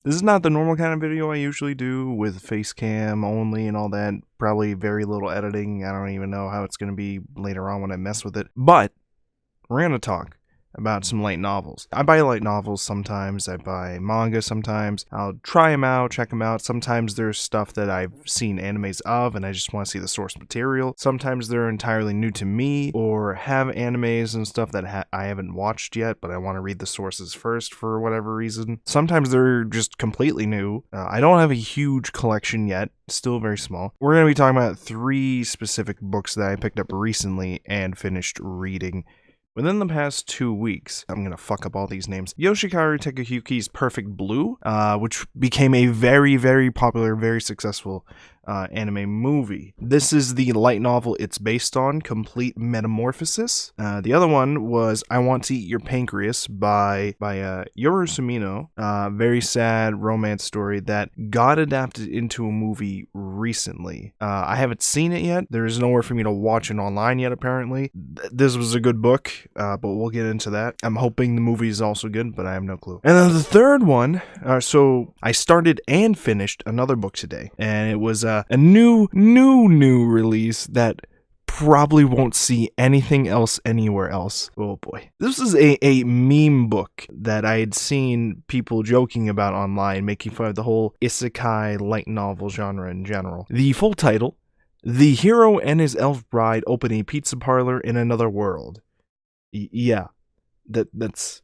This is not the normal kind of video I usually do with face cam only and all that. Probably very little editing. I don't even know how it's going to be later on when I mess with it. But we're going to talk about some light novels. I buy light novels sometimes, I buy manga sometimes. I'll try them out, check them out. Sometimes there's stuff that I've seen animes of and I just want to see the source material. Sometimes they're entirely new to me or have animes and stuff that I haven't watched yet, but I want to read the sources first for whatever reason. Sometimes they're just completely new. I don't have a huge collection yet, still very small. We're going to be talking about 3 specific books that I picked up recently and finished reading within the past 2 weeks. I'm gonna fuck up all these names. Yoshikazu Takeuchi's Perfect Blue, which became a very, very popular, very successful anime movie. This is the light novel it's based on, Complete Metamorphosis. The other one was I Want to Eat Your Pancreas by Yoru Sumino. Very sad romance story that got adapted into a movie recently. I haven't seen it yet. There's nowhere for me to watch it online yet, apparently. This was a good book, but we'll get into that. I'm hoping the movie is also good, but I have no clue. And then the third one, so I started and finished another book today, and it was a new release that probably won't see anything else anywhere else. Oh boy. This is a meme book that I had seen people joking about online, making fun of the whole isekai light novel genre in general. The full title: The Hero and His Elf Bride Open a Pizza Parlor in Another World. Yeah, that's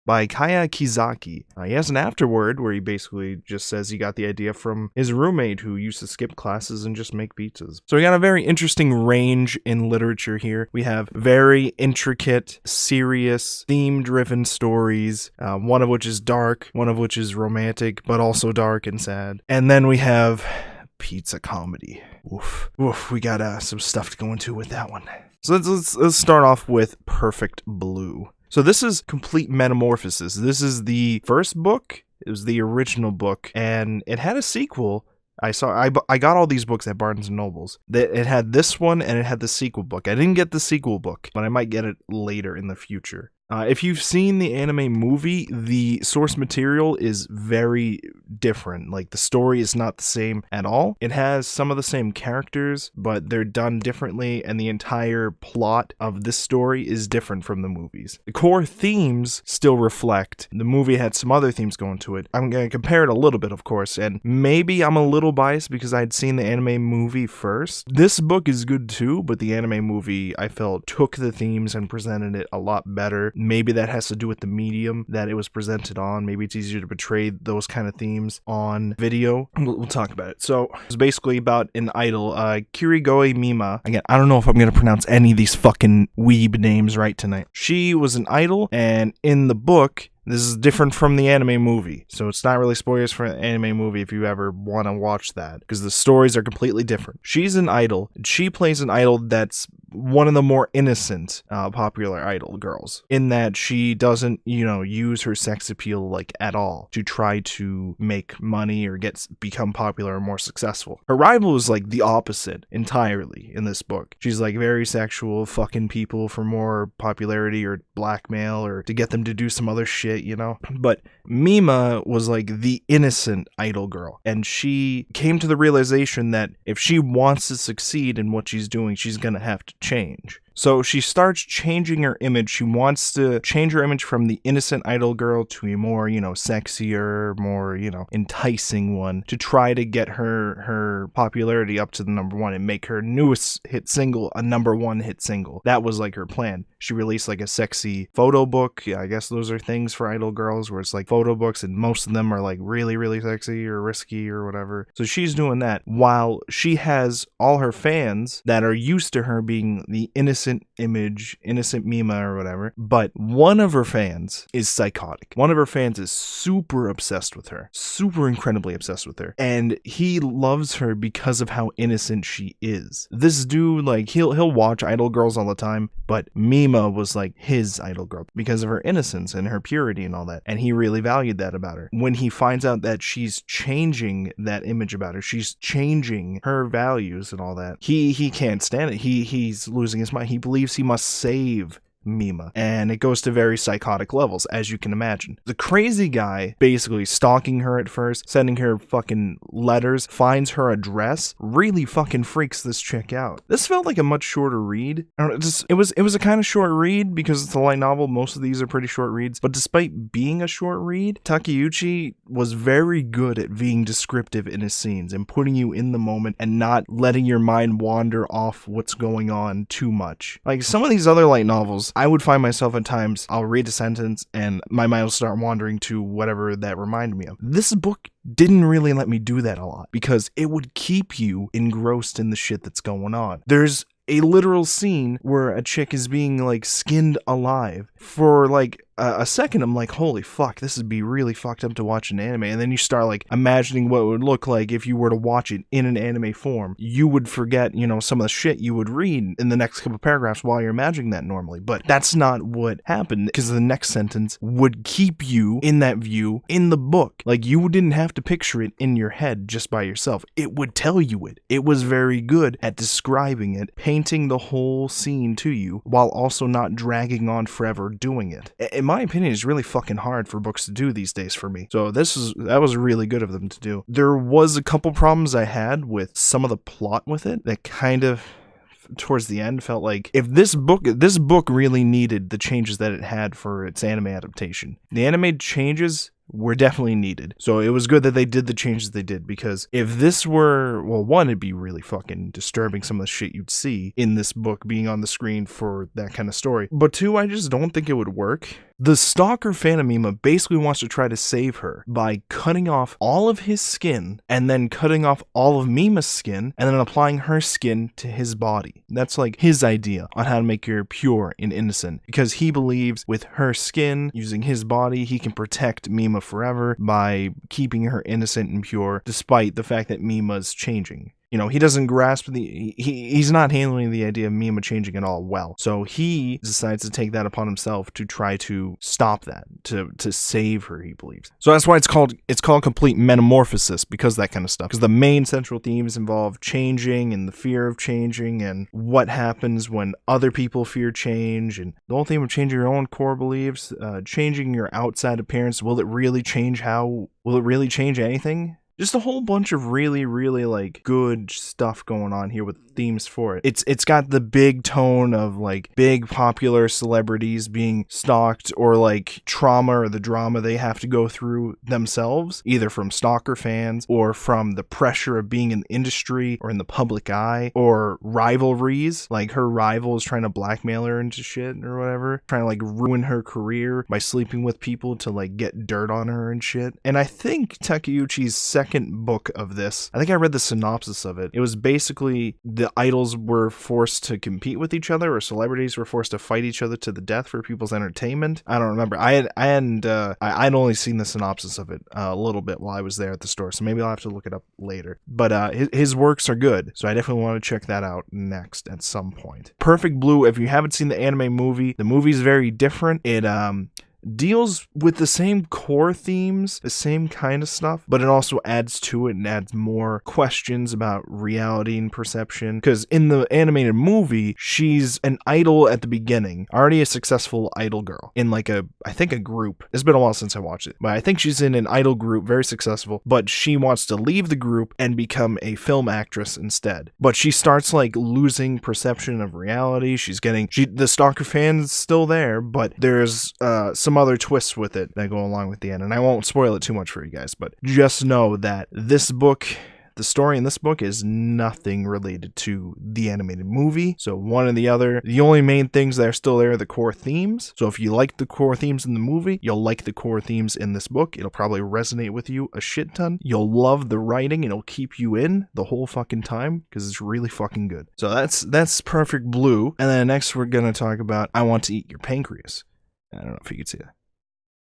by Kizaki. He has an afterword where he basically just says he got the idea from his roommate who used to skip classes and just make pizzas. So we got a very interesting range in literature here. We have very intricate, serious, theme-driven stories, one of which is dark, one of which is romantic, but also dark and sad. And then we have pizza comedy. Oof, we got some stuff to go into with that one. So let's start off with Perfect Blue. So this is Complete Metamorphosis. This is the first book. It was the original book, and it had a sequel. I got all these books at Barnes & Noble's. It had this one, and it had the sequel book. I didn't get the sequel book, but I might get it later in the future. If you've seen the anime movie, the source material is very different. Like, the story is not the same at all. It has some of the same characters, but they're done differently, and the entire plot of this story is different from the movies. The core themes still reflect. The movie had some other themes going to it. I'm going to compare it a little bit, of course, and maybe I'm a little biased because I'd seen the anime movie first. This book is good too, but the anime movie, I felt, took the themes and presented it a lot better. Maybe that has to do with the medium that it was presented on. Maybe it's easier to portray those kind of themes on video. We'll talk about it. So it's basically about an idol, Kirigoi Mima. Again, I don't know if I'm going to pronounce any of these fucking weeb names right tonight. She was an idol, and in the book, this is different from the anime movie, so it's not really spoilers for an anime movie if you ever want to watch that, because the stories are completely different. She's an idol. She plays an idol that's one of the more innocent popular idol girls, in that she doesn't, use her sex appeal like at all to try to make money or become popular or more successful. Her rival is like the opposite entirely in this book. She's like very sexual, fucking people for more popularity or blackmail or to get them to do some other shit, But Mima was like the innocent idol girl, and she came to the realization that if she wants to succeed in what she's doing, she's gonna have to change. So she starts changing her image. She wants to change her image from the innocent idol girl to a more, sexier, more, enticing one, to try to get her popularity up to the #1 and make her newest hit single a #1 hit single. That was like her plan. She released like a sexy photo book. Yeah, I guess those are things for idol girls where it's like photo books, and most of them are like really, really sexy or risky or whatever. So she's doing that while she has all her fans that are used to her being the innocent image, innocent Mima or whatever, but one of her fans is psychotic. One of her fans is super obsessed with her, super incredibly obsessed with her, and he loves her because of how innocent she is. This dude, like, he'll watch idol girls all the time, but Mima was like his idol girl because of her innocence and her purity and all that, and he really valued that about her. When he finds out that she's changing that image about her, she's changing her values and all that, he can't stand it. He's losing his mind. He believes he must save Mima, and it goes to very psychotic levels, as you can imagine. The crazy guy basically stalking her at first, sending her fucking letters, finds her address, really fucking freaks this chick out. This felt like a much shorter read. I don't know, it was a kind of short read because it's a light novel. Most of these are pretty short reads, but despite being a short read, Takeuchi was very good at being descriptive in his scenes and putting you in the moment and not letting your mind wander off what's going on too much. Like some of these other light novels, I would find myself at times, I'll read a sentence and my mind will start wandering to whatever that reminded me of. This book didn't really let me do that a lot because it would keep you engrossed in the shit that's going on. There's a literal scene where a chick is being like skinned alive for like a second. I'm like, holy fuck, this would be really fucked up to watch an anime. And then you start like imagining what it would look like if you were to watch it in an anime form. You would forget, you know, some of the shit you would read in the next couple paragraphs while you're imagining that normally. But that's not what happened, because the next sentence would keep you in that view in the book. Like you didn't have to picture it in your head just by yourself. It would tell you it. It was very good at describing it, painting the whole scene to you while also not dragging on forever doing it. In my opinion, it's really fucking hard for books to do these days for me. So that was really good of them to do. There was a couple problems I had with some of the plot with it that kind of towards the end felt like if this book really needed the changes that it had for its anime adaptation. The anime changes were definitely needed. So it was good that they did the changes they did, because if this were, well, one, it'd be really fucking disturbing, some of the shit you'd see in this book being on the screen for that kind of story. But two, I just don't think it would work. The stalker fan of Mima basically wants to try to save her by cutting off all of his skin and then cutting off all of Mima's skin and then applying her skin to his body. That's like his idea on how to make her pure and innocent, because he believes with her skin, using his body, he can protect Mima forever by keeping her innocent and pure, despite the fact that Mima's changing. You know, he doesn't grasp he's not handling the idea of Mima changing at all well. So he decides to take that upon himself to try to stop that, to save her, he believes. So that's why it's called complete metamorphosis, because that kind of stuff. Because the main central themes involve changing and the fear of changing and what happens when other people fear change, and the whole theme of changing your own core beliefs, changing your outside appearance. Will it really change anything? Just a whole bunch of really, really like good stuff going on here with themes for it. It's got the big tone of like big popular celebrities being stalked, or like trauma or the drama they have to go through themselves, either from stalker fans or from the pressure of being in the industry or in the public eye, or rivalries, like her rival is trying to blackmail her into shit or whatever, trying to like ruin her career by sleeping with people to like get dirt on her and shit. And I think Takeuchi's second book of this, I think I read the synopsis of it. It was basically the idols were forced to compete with each other, or celebrities were forced to fight each other to the death for people's entertainment. I don't remember. I'd only seen the synopsis of it a little bit while I was there at the store, so maybe I'll have to look it up later. But his works are good, so I definitely want to check that out next at some point. Perfect Blue, if you haven't seen the anime movie, the movie's very different. It deals with the same core themes, the same kind of stuff, but it also adds to it and adds more questions about reality and perception. Because in the animated movie, she's an idol at the beginning, already a successful idol girl in like I think a group. It's been a while since I watched it, but I think she's in an idol group, very successful, but she wants to leave the group and become a film actress instead. But she starts like losing perception of reality. The stalker fan's still there, but there's some other twists with it that go along with the end, and I won't spoil it too much for you guys, but just know that this book, the story in this book, is nothing related to the animated movie. So one or the other. The only main things that are still there are the core themes. So if you like the core themes in the movie, you'll like the core themes in this book. It'll probably resonate with you a shit ton. You'll love the writing, and it'll keep you in the whole fucking time because it's really fucking good. So that's Perfect Blue. And then next we're gonna talk about I Want to Eat Your Pancreas. I don't know if you could see that.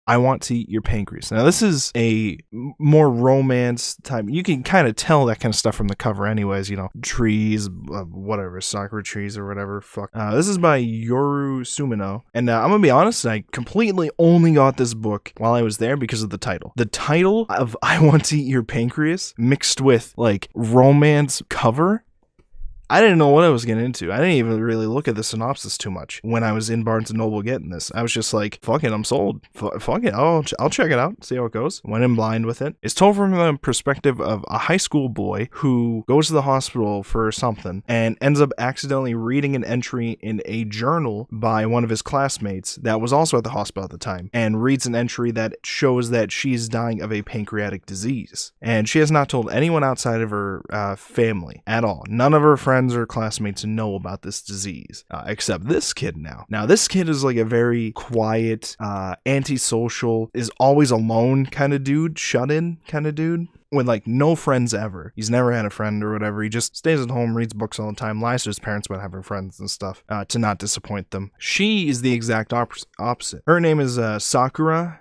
I Want to Eat Your Pancreas. Now, this is a more romance type. You can kind of tell that kind of stuff from the cover anyways, you know, trees, whatever, sakura trees or whatever. Fuck. This is by Yoru Sumino. And I'm going to be honest, I completely only got this book while I was there because of the title. The title of I Want to Eat Your Pancreas mixed with, like, romance cover. I didn't know what I was getting into. I didn't even really look at the synopsis too much when I was in Barnes & Noble getting this. I was just like, fuck it, I'm sold. Fuck it, I'll check it out, see how it goes. Went in blind with it. It's told from the perspective of a high school boy who goes to the hospital for something and ends up accidentally reading an entry in a journal by one of his classmates that was also at the hospital at the time, and reads an entry that shows that she's dying of a pancreatic disease. And she has not told anyone outside of her family at all. None of her friends or classmates know about this disease, except this kid now. Now, this kid is like a very quiet, antisocial, is always alone kind of dude, shut in kind of dude, with like no friends ever. He's never had a friend or whatever. He just stays at home, reads books all the time, lies to his parents about having friends and stuff, to not disappoint them. She is the exact opposite. Her name is Sakura.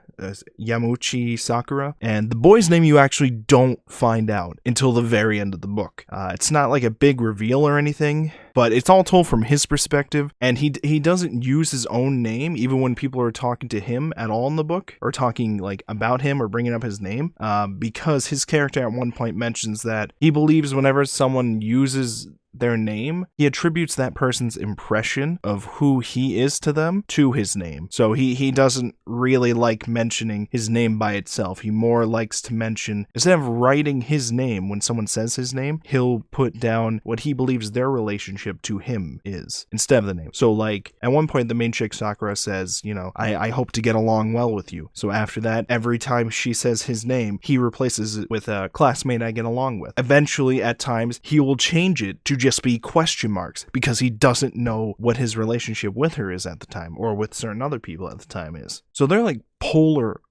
Yamuchi Sakura, and the boy's name you actually don't find out until the very end of the book. It's not like a big reveal or anything, but it's all told from his perspective, and he doesn't use his own name even when people are talking to him at all in the book, or talking like about him or bringing up his name, because his character at one point mentions that he believes whenever someone uses their name, he attributes that person's impression of who he is to them to his name. So he doesn't really like mentioning his name by itself. He more likes to mention, instead of writing his name when someone says his name, he'll put down what he believes their relationship to him is instead of the name. So like at one point the main chick Sakura says, you know, I hope to get along well with you. So after that, every time she says his name, he replaces it with a classmate I get along with. Eventually at times he will change it to just be question marks because he doesn't know what his relationship with her is at the time, or with certain other people at the time is. So they're like polar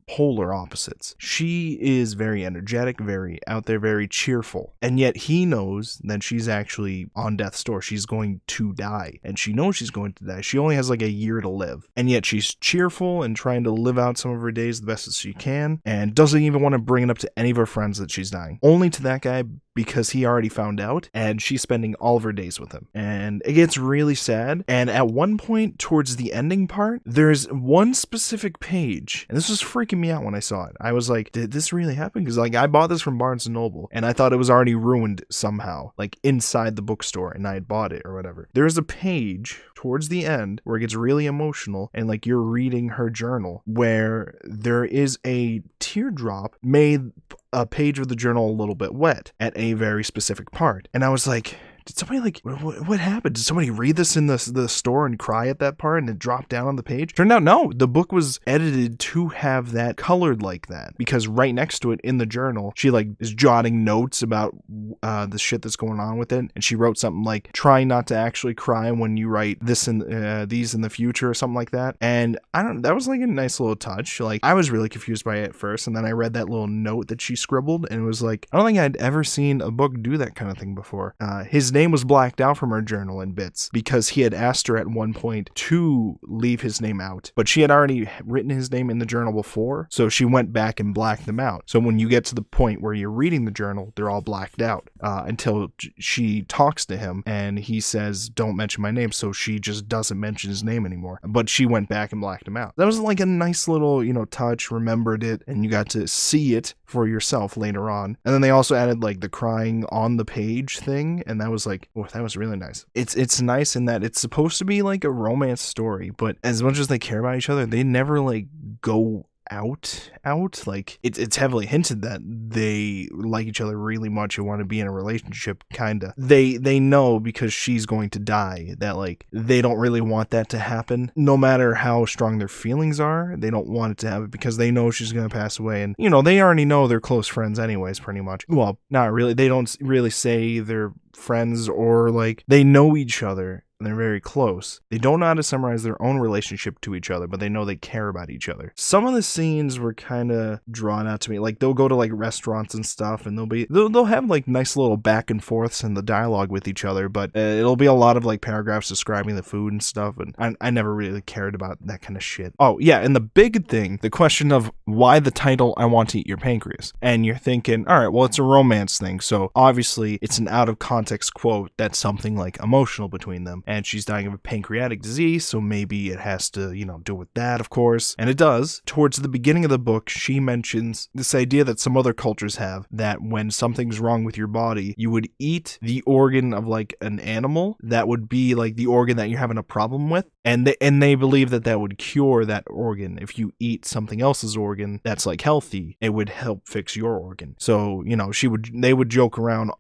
opposites. She is very energetic, very out there, very cheerful, and yet he knows that she's actually on death's door. She's going to die, and she knows she's going to die. She only has like a year to live, and yet she's cheerful and trying to live out some of her days the best as she can, and doesn't even want to bring it up to any of her friends that she's dying. Only to that guy, because he already found out, and she's spending all of her days with him. And it gets really sad, and at one point towards the ending part, there's one specific page, and this was freaking me out when I saw it. I was like, did this really happen? Because like I bought this from Barnes & Noble, and I thought it was already ruined somehow, like inside the bookstore, and I had bought it or whatever. There's a page towards the end where it gets really emotional, and like you're reading her journal, where there is a teardrop made a page of the journal a little bit wet at a very specific part. And I was like, did somebody like, what happened? Did somebody read this in the store and cry at that part and it dropped down on the page? Turned out, no, the book was edited to have that colored like that, because right next to it in the journal, she like is jotting notes about the shit that's going on with it. And she wrote something like, try not to actually cry when you write this in these in the future or something like that. And that was like a nice little touch. Like I was really confused by it at first. And then I read that little note that she scribbled, and it was like, I don't think I'd ever seen a book do that kind of thing before. His name was blacked out from her journal in bits because he had asked her at one point to leave his name out, but she had already written his name in the journal before, so she went back and blacked them out. So when you get to the point where you're reading the journal, they're all blacked out until she talks to him and he says, don't mention my name, so she just doesn't mention his name anymore, but she went back and blacked him out. That was like a nice little, touch, remembered it, and you got to see it for yourself later on. And then they also added like the crying on the page thing, and that was like, oh, that was really nice. It's nice in that it's supposed to be like a romance story, but as much as they care about each other, they never like go out. Like it's heavily hinted that they like each other really much and want to be in a relationship, kinda. They know because she's going to die that like they don't really want that to happen. No matter how strong their feelings are, they don't want it to happen because they know she's gonna pass away, and they already know they're close friends anyways, pretty much. Well, not really. They don't really say they're friends, or like they know each other. They're very close. They don't know how to summarize their own relationship to each other, but they know they care about each other. Some of the scenes were kind of drawn out to me. Like they'll go to like restaurants and stuff, and they'll have like nice little back and forths in the dialogue with each other, but it'll be a lot of like paragraphs describing the food and stuff, and I never really cared about that kind of shit. Oh yeah, and the big thing, the question of why the title I Want to Eat Your Pancreas, and you're thinking, all right, well it's a romance thing, so obviously it's an out of context quote that's something like emotional between them. and she's dying of a pancreatic disease, so maybe it has to, deal with that, of course. And it does. Towards the beginning of the book, she mentions this idea that some other cultures have, that when something's wrong with your body, you would eat the organ of like an animal that would be like the organ that you're having a problem with, and they believe that would cure that organ. If you eat something else's organ that's like healthy, it would help fix your organ. So, she would joke around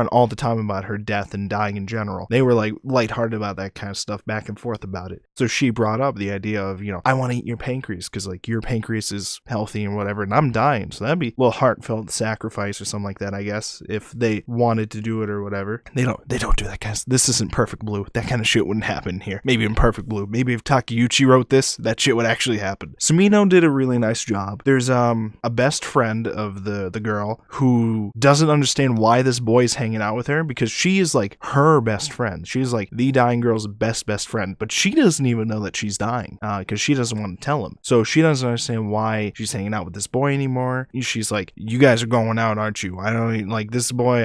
all the time about her death and dying in general. They were like lighthearted about that kind of stuff, back and forth about it. So she brought up the idea of, I want to eat your pancreas because like your pancreas is healthy and whatever, and I'm dying. So that'd be a little heartfelt sacrifice or something like that, I guess, if they wanted to do it or whatever. They don't do that kind of, this isn't Perfect Blue. That kind of shit wouldn't happen here. Maybe in Perfect Blue. Maybe if Takeuchi wrote this, that shit would actually happen. Sumino did a really nice job. There's a best friend of the girl who doesn't understand why this boy is hanging out with her, because she is like her best friend. She's like the dying girl's best friend, but she doesn't even know that she's dying because she doesn't want to tell him. So she doesn't understand why she's hanging out with this boy anymore. She's like, you guys are going out, aren't you? I don't even, like this boy,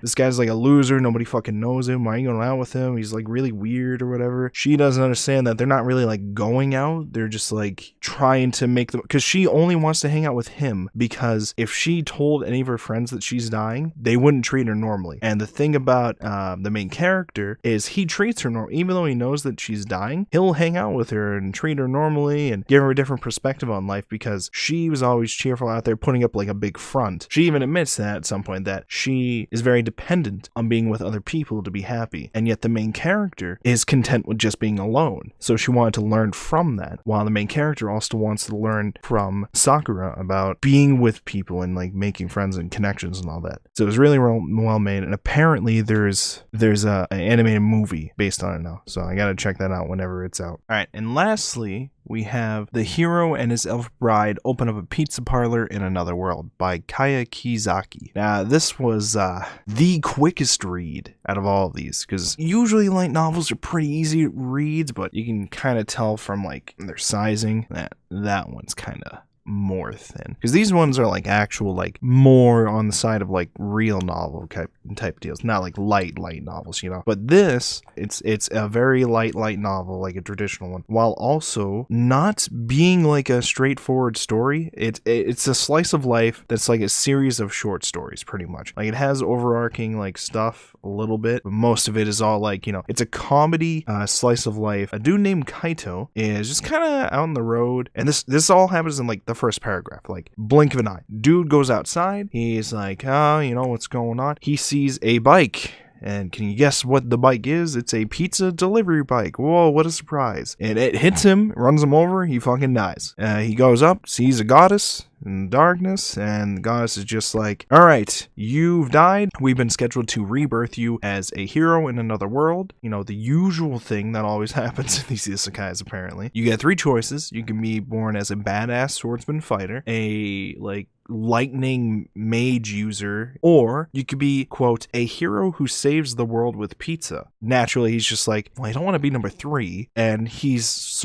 this guy's like a loser. Nobody fucking knows him. Why are you going out with him? He's like really weird or whatever. She doesn't understand that they're not really like going out. They're just like trying to make them, because she only wants to hang out with him, because if she told any of her friends that she's dying, they wouldn't treat her normally. And the thing about the main character is he treats her normal. Even though he knows that she's dying, he'll hang out with her and treat her normally and give her a different perspective on life, because she was always cheerful out there putting up like a big front. She even admits that at some point, that she is very dependent on being with other people to be happy, and yet the main character is content with just being alone. So she wanted to learn from that, while the main character also wants to learn from Sakura about being with people and like making friends and connections and all that. So it was really well made, and apparently there's an animated movie based on it now, so I gotta check that out whenever it's out. Alright, and lastly, we have The Hero and His Elf Bride Open Up a Pizza Parlor in Another World by Kizaki. Now, this was the quickest read out of all of these, because usually light novels are pretty easy reads, but you can kind of tell from like their sizing that one's kind of more thin, because these ones are like actual, like more on the side of like real novel type deals, not like light novels, but this, it's a very light novel, like a traditional one, while also not being like a straightforward story. It's a slice of life that's like a series of short stories, pretty much. Like it has overarching like stuff a little bit, but most of it is all like, it's a comedy slice of life. A dude named Kaito is just kind of out on the road, and this all happens in like the first paragraph, like blink of an eye. Dude goes outside, he's like, what's going on? He sees a bike, and can you guess what the bike is? It's a pizza delivery bike. Whoa, what a surprise. And it hits him, runs him over, he fucking dies. He goes up, sees a goddess in the darkness, and the goddess is just like, alright, you've died. We've been scheduled to rebirth you as a hero in another world. The usual thing that always happens in these isekais, apparently. You get 3 choices. You can be born as a badass swordsman fighter, a like lightning mage user, or you could be, quote, a hero who saves the world with pizza. Naturally, he's just like, well, I don't want to be number 3, and he's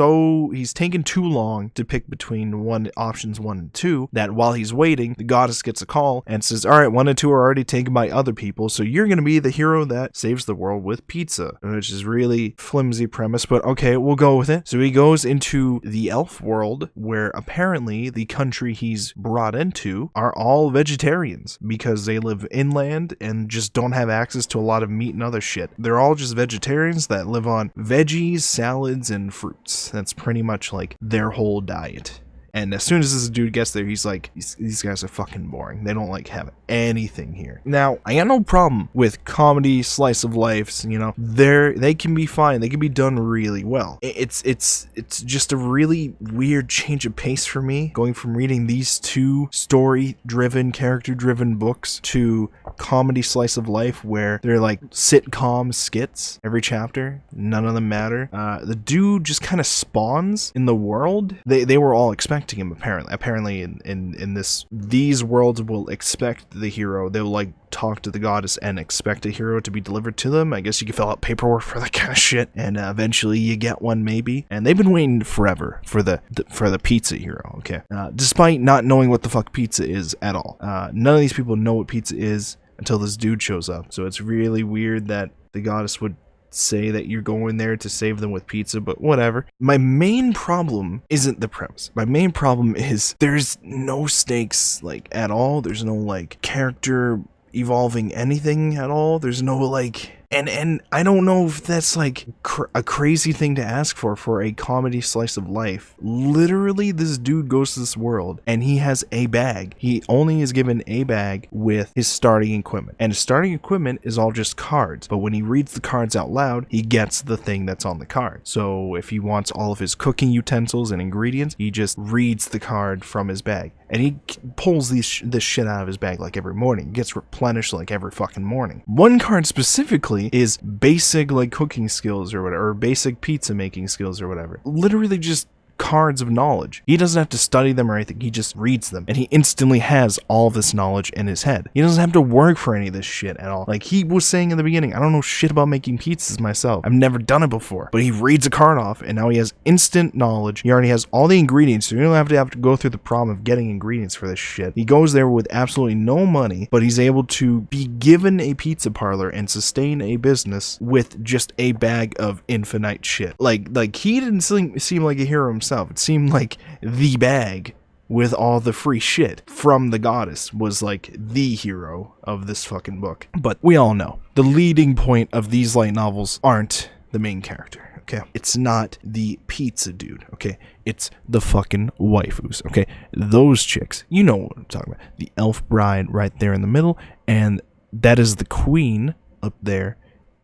taken too long to pick between options 1 and 2, that while he's waiting, the goddess gets a call and says, all right, 1 and 2 are already taken by other people, so you're going to be the hero that saves the world with pizza, which is really flimsy premise, but okay, we'll go with it. So he goes into the elf world, where apparently the country he's brought into are all vegetarians, because they live inland and just don't have access to a lot of meat and other shit. They're all just vegetarians that live on veggies, salads, and fruits. That's pretty much like their whole diet. And as soon as this dude gets there, he's like, these guys are fucking boring. They don't like have anything here. Now, I got no problem with comedy, slice of lives, they can be fine. They can be done really well. It's just a really weird change of pace for me, going from reading these 2 story-driven, character-driven books to comedy slice of life, where they're like sitcom skits every chapter. None of them matter. The dude just kind of spawns in the world. They were all expecting him, apparently in these worlds will expect the hero. They'll like talk to the goddess and expect a hero to be delivered to them. I guess you can fill out paperwork for that kind of shit, and eventually you get one, maybe. And they've been waiting forever for the pizza hero, okay? Despite not knowing what the fuck pizza is at all. None of these people know what pizza is until this dude shows up. So it's really weird that the goddess would say that you're going there to save them with pizza, but whatever. My main problem isn't the premise. My main problem is there's no stakes, like, at all. There's no, like, character evolving anything at all. There's no, like... And I don't know if that's like a crazy thing to ask for a comedy slice of life. Literally, this dude goes to this world and he has a bag. He only is given a bag with his starting equipment. And his starting equipment is all just cards. But when he reads the cards out loud, he gets the thing that's on the card. So if he wants all of his cooking utensils and ingredients, he just reads the card from his bag. And he pulls this shit out of his bag like every morning. It gets replenished like every fucking morning. One card specifically is basic like cooking skills or whatever, or basic pizza making skills or whatever. Literally just cards of knowledge. He doesn't have to study them or anything. He just reads them and he instantly has all this knowledge in his head. He doesn't have to work for any of this shit at all. Like he was saying in the beginning, I don't know shit about making pizzas myself. I've never done it before. But he reads a card off and now he has instant knowledge. He already has all the ingredients, so you don't have to go through the problem of getting ingredients for this shit. He goes there with absolutely no money, but he's able to be given a pizza parlor and sustain a business with just a bag of infinite shit. Like he didn't seem like a hero himself. It seemed like the bag with all the free shit from the goddess was like the hero of this fucking book. But we all know the leading point of these light novels aren't the main character, okay? It's not the pizza dude, okay? It's the fucking waifus, okay? Those chicks, you know what I'm talking about. The elf bride right there in the middle, and that is the queen up there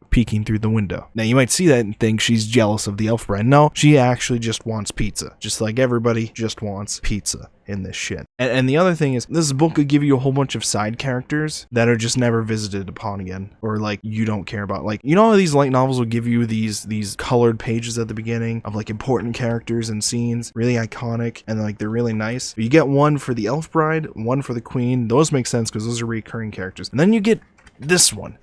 peeking through the window. Now you might see that and think she's jealous of the elf bride. No, she actually just wants pizza. Just like everybody just wants pizza in this shit. And the other thing is, this book could give you a whole bunch of side characters that are just never visited upon again, or like you don't care about. Like, you know how these light novels will give you these colored pages at the beginning of like important characters and scenes, really iconic, and like they're really nice. But you get one for the elf bride, one for the queen. Those make sense because those are recurring characters. And then you get this one,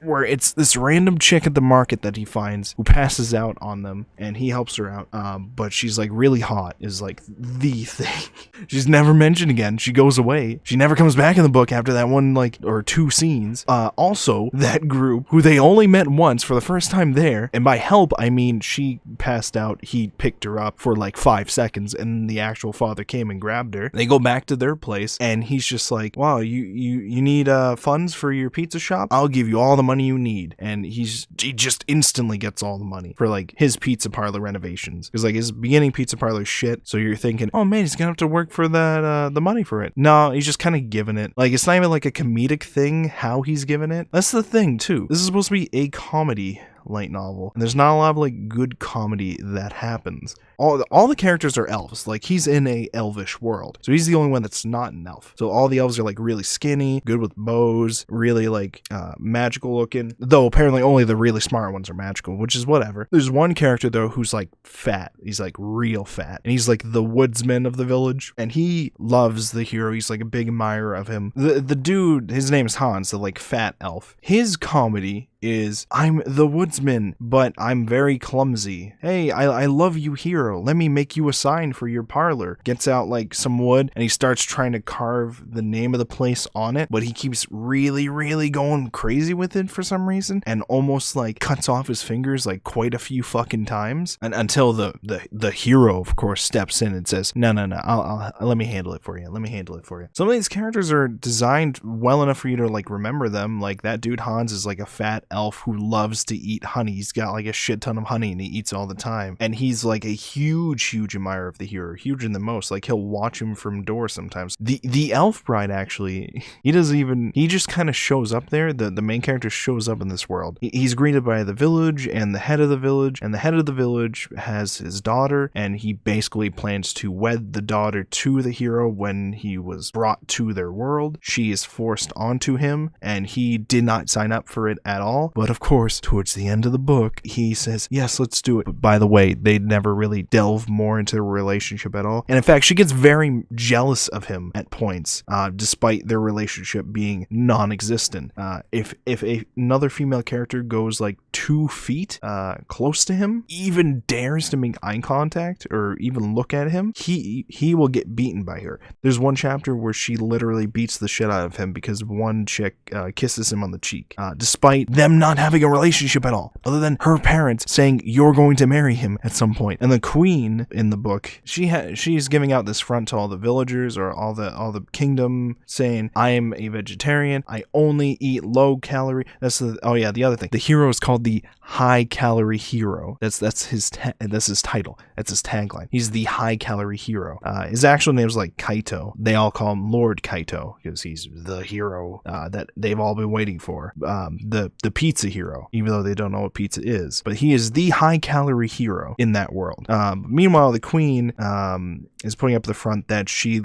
where it's this random chick at the market that he finds who passes out on them and he helps her out, but she's like really hot is like the thing. She's never mentioned again. She goes away. She never comes back in the book after that one like or two scenes. Also that group who they only met once for the first time there, and by help I mean she passed out, he picked her up for like 5 seconds and the actual father came and grabbed her. They go back to their place and he's just like, wow, you need funds for your pizza shop? I'll give you all the money you need. And he just instantly gets all the money for like his pizza parlor renovations, because like his beginning pizza parlor shit, so you're thinking, oh man, he's gonna have to work for that the money for it. No, he's just kind of giving it. Like, it's not even like a comedic thing how he's giving it. That's the thing too, this is supposed to be a comedy light novel, and there's not a lot of like good comedy that happens. All the characters are elves. Like, he's in a elvish world, so he's the only one that's not an elf. So all the elves are like really skinny, good with bows, really like magical looking, though apparently only the really smart ones are magical, which is whatever. There's one character though who's like fat. He's like real fat, and he's like the woodsman of the village, and he loves the hero. He's like a big admirer of him. The dude, his name is Hans, the like fat elf. His comedy is, I'm the woodsman, but I'm very clumsy. Hey, I love you, hero. Let me make you a sign for your parlor. Gets out like some wood and he starts trying to carve the name of the place on it, but he keeps really going crazy with it for some reason, and almost like cuts off his fingers like quite a few fucking times, and until the hero of course steps in and says, no, I'll let me handle it for you. Some of these characters are designed well enough for you to like remember them. Like that dude Hans is like a fat elf who loves to eat honey. He's got like a shit ton of honey and he eats all the time, and he's like a huge admirer of the hero, huge in the most. Like, he'll watch him from doors sometimes. The elf bride, actually, he just kind of shows up there. The main character shows up in this world. He's greeted by the village and the head of the village, and the head of the village has his daughter, and he basically plans to wed the daughter to the hero when he was brought to their world. She is forced onto him, and he did not sign up for it at all. But of course, towards the end of the book, he says, yes, let's do it. But by the way, they never really delve more into the relationship at all. And in fact, she gets very jealous of him at points, despite their relationship being non-existent. If another female character goes like 2 feet close to him, even dares to make eye contact or even look at him, he will get beaten by her. There's one chapter where she literally beats the shit out of him because one chick kisses him on the cheek, despite them them not having a relationship at all, other than her parents saying you're going to marry him at some point. And the queen in the book, she's giving out this front to all the villagers or all the kingdom, saying I am a vegetarian. I only eat low calorie. The other thing. The hero is called the high calorie hero. That's his title. That's his tagline. He's the high calorie hero. His actual name is like Kaito. They all call him Lord Kaito because he's the hero that they've all been waiting for. The pizza hero, even though they don't know what pizza is. But he is the high calorie hero in that world. Meanwhile, the queen is putting up the front that she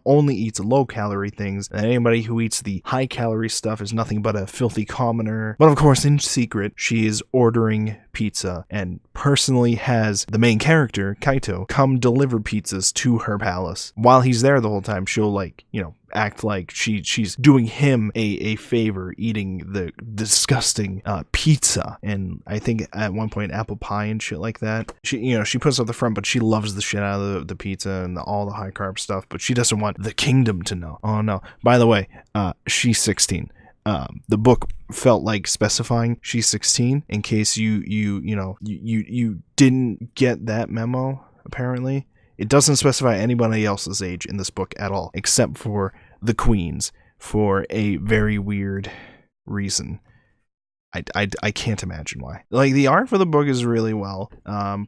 only eats low calorie things, and anybody who eats the high calorie stuff is nothing but a filthy commoner. But of course, in secret, she is ordering pizza and personally has the main character, Kaito, come deliver pizzas to her palace. While he's there the whole time, she'll act like she's doing him a favor eating the disgusting pizza, and I think at one point apple pie and shit like that. She puts up the front, but she loves the shit out of the pizza and all the high carb stuff, but she doesn't want the kingdom to know. Oh no, by the way, she's 16. The book felt like specifying she's 16 in case you didn't get that memo. Apparently it doesn't specify anybody else's age in this book at all, except for the queen's, for a very weird reason. I can't imagine why. Like, the art for the book is really well,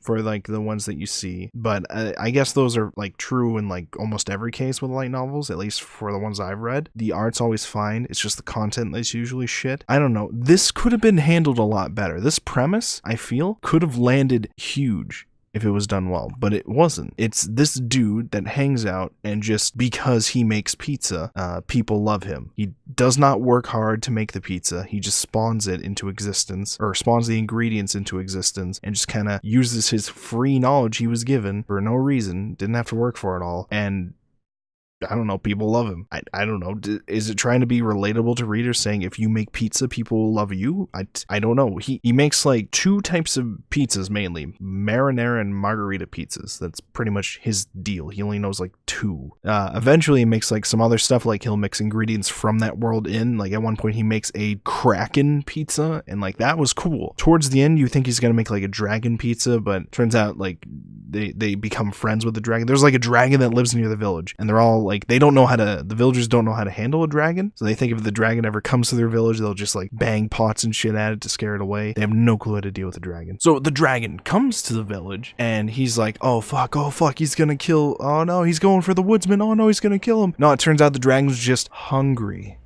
for like the ones that you see, but I guess those are like true in like almost every case with light novels, at least for the ones I've read. The art's always fine. It's just the content that's usually shit. I don't know. This could have been handled a lot better. This premise, I feel, could have landed huge if it was done well, but it wasn't. It's this dude that hangs out, and just because he makes pizza, people love him. He does not work hard to make the pizza. He just spawns it into existence, or spawns the ingredients into existence, and just kind of uses his free knowledge he was given for no reason, didn't have to work for it all, and I don't know, people love him. I don't know. Is it trying to be relatable to readers, saying if you make pizza, people will love you? I don't know. He makes like two types of pizzas mainly, marinara and margarita pizzas. That's pretty much his deal. He only knows like two. Eventually he makes like some other stuff, like he'll mix ingredients from that world in. Like at one point he makes a kraken pizza, and like that was cool. Towards the end you think he's gonna make like a dragon pizza, but turns out like they become friends with the dragon. There's like a dragon that lives near the village, and they're all like, the villagers don't know how to handle a dragon, so they think if the dragon ever comes to their village, they'll just like bang pots and shit at it to scare it away. They have no clue how to deal with the dragon. So the dragon comes to the village, and he's like, oh fuck, he's gonna kill, oh no, he's going for the woodsman, oh no, he's gonna kill him. No, it turns out the dragon's just hungry,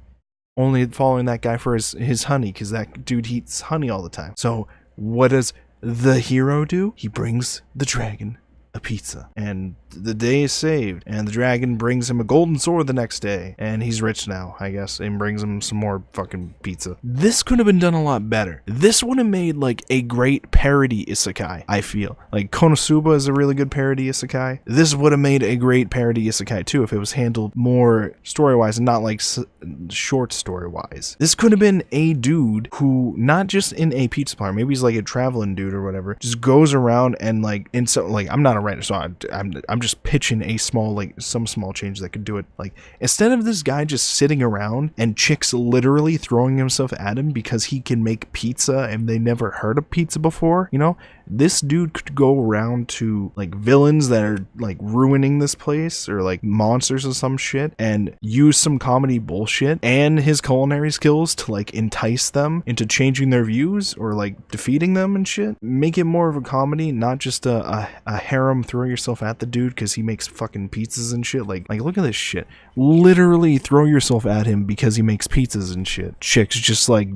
only following that guy for his honey, because that dude eats honey all the time. So what does the hero do? He brings the dragon a pizza, and the day is saved, and the dragon brings him a golden sword the next day, and he's rich now, I guess, and brings him some more fucking pizza. This could have been done a lot better. This would have made like a great parody isekai, I feel. Like Konosuba is a really good parody isekai. This would have made a great parody isekai too if it was handled more story-wise and not like short story-wise. This could have been a dude who, not just in a pizza parlor, maybe he's like a traveling dude or whatever, just goes around and like, and so like, I'm not a writer, so I'm just pitching some small change that could do it. Like, instead of this guy just sitting around and chicks literally throwing himself at him because he can make pizza and they never heard of pizza before, this dude could go around to like villains that are like ruining this place, or like monsters or some shit, and use some comedy bullshit and his culinary skills to like entice them into changing their views or like defeating them and shit. Make it more of a comedy, not just a harem throw yourself at the dude because he makes fucking pizzas and shit. Like look at this shit. Literally throw yourself at him because he makes pizzas and shit. Chicks just like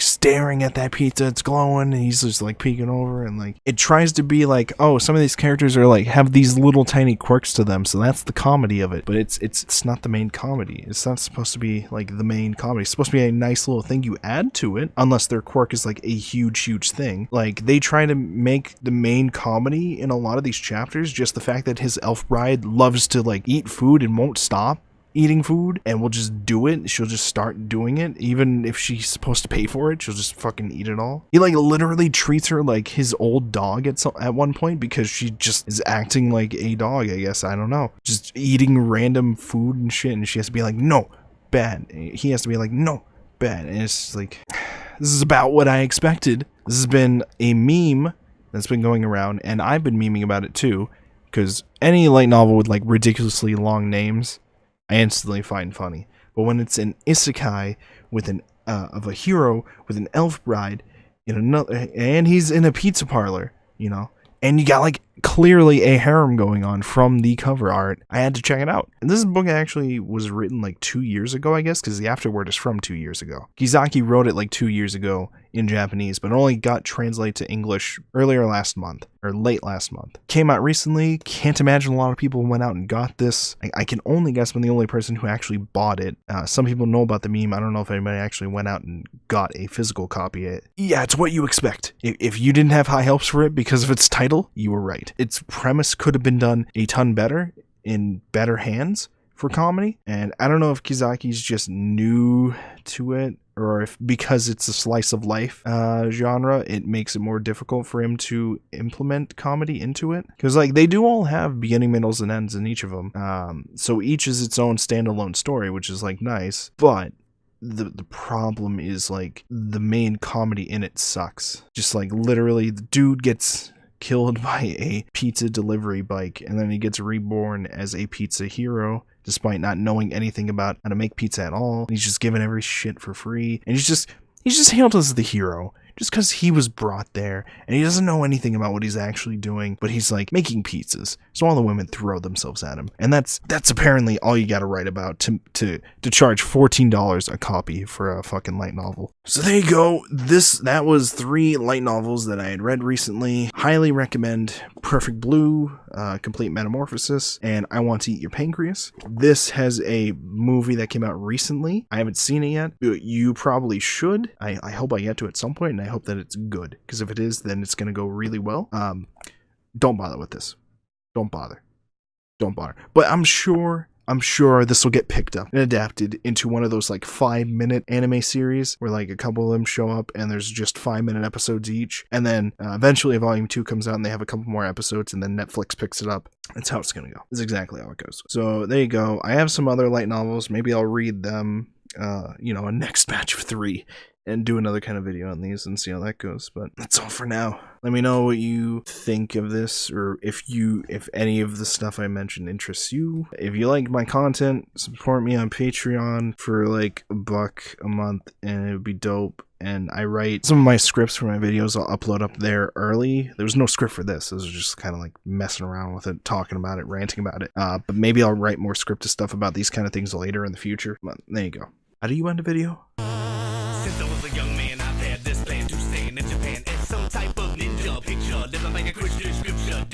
staring at that pizza, it's glowing, and he's just like peeking over, and like it tries to be like, oh, some of these characters are like have these little tiny quirks to them, so that's the comedy of it. But it's not the main comedy. It's not supposed to be like the main comedy. It's supposed to be a nice little thing you add to it, unless their quirk is like a huge thing. Like, they try to make the main comedy in a lot of these chapters just the fact that his elf bride loves to like eat food and won't stop eating food, and will just do it. She'll just start doing it even if she's supposed to pay for it. She'll just fucking eat it all. He like literally treats her like his old dog at one point, because she just is acting like a dog, I guess. I don't know, just eating random food and shit, and she has to be like, no, bad. He has to be like, no, bad. And it's like, This is about what I expected. This has been a meme that's been going around, and I've been memeing about it too, because any light novel with like ridiculously long names, I instantly find funny. But when it's an isekai with an of a hero with an elf bride in another, and he's in a pizza parlor, you know, and you got like clearly a harem going on from the cover art, I had to check it out. And this book actually was written like 2 years ago, I guess, because the afterword is from 2 years ago. Kizaki wrote it like 2 years ago in Japanese, but it only got translated to English earlier last month, or late last month. Came out recently. Can't imagine a lot of people went out and got this. I can only guess I'm the only person who actually bought it. Some people know about the meme. I don't know if anybody actually went out and got a physical copy. Yeah, it's what you expect. If you didn't have high hopes for it because of its title, you were right. Its premise could have been done a ton better, in better hands for comedy, and I don't know if Kizaki's just new to it, or if because it's a slice of life genre, it makes it more difficult for him to implement comedy into it. Because like they do all have beginning, middles, and ends in each of them, so each is its own standalone story, which is like nice, but the problem is like the main comedy in it sucks. Just like literally the dude gets killed by a pizza delivery bike, and then he gets reborn as a pizza hero despite not knowing anything about how to make pizza at all. And he's just given every shit for free, and he's just hailed as the hero just because he was brought there, and he doesn't know anything about what he's actually doing, but he's like making pizzas, so all the women throw themselves at him. And that's apparently all you gotta write about to charge $14 a copy for a fucking light novel. So there you go. That was 3 light novels that I had read recently. Highly recommend Perfect Blue, Complete Metamorphosis, and I Want to Eat Your Pancreas. This has a movie that came out recently. I haven't seen it yet. You probably should. I hope I get to it at some point, and I hope that it's good, because if it is, then it's going to go really well. Don't bother with this. Don't bother. But I'm sure this will get picked up and adapted into one of those like 5-minute anime series where like a couple of them show up and there's just 5-minute episodes each, and then eventually volume 2 comes out and they have a couple more episodes, and then Netflix picks it up. That's how it's gonna go. That's exactly how it goes. So there you go. I have some other light novels. Maybe I'll read them a next batch of 3 and do another kind of video on these and see how that goes. But that's all for now. Let me know what you think of this, or if any of the stuff I mentioned interests you. If you like my content, support me on Patreon for like $1 a month, and it would be dope. And I write some of my scripts for my videos. I'll upload up there early. There was no script for this. This was just kind of like messing around with it, talking about it, ranting about it. But maybe I'll write more scripted stuff about these kind of things later in the future. But there you go. How do you end a video? Since I was a young man, I've had this plan to stand in Japan as some type of ninja picture, living like a Christian scripture.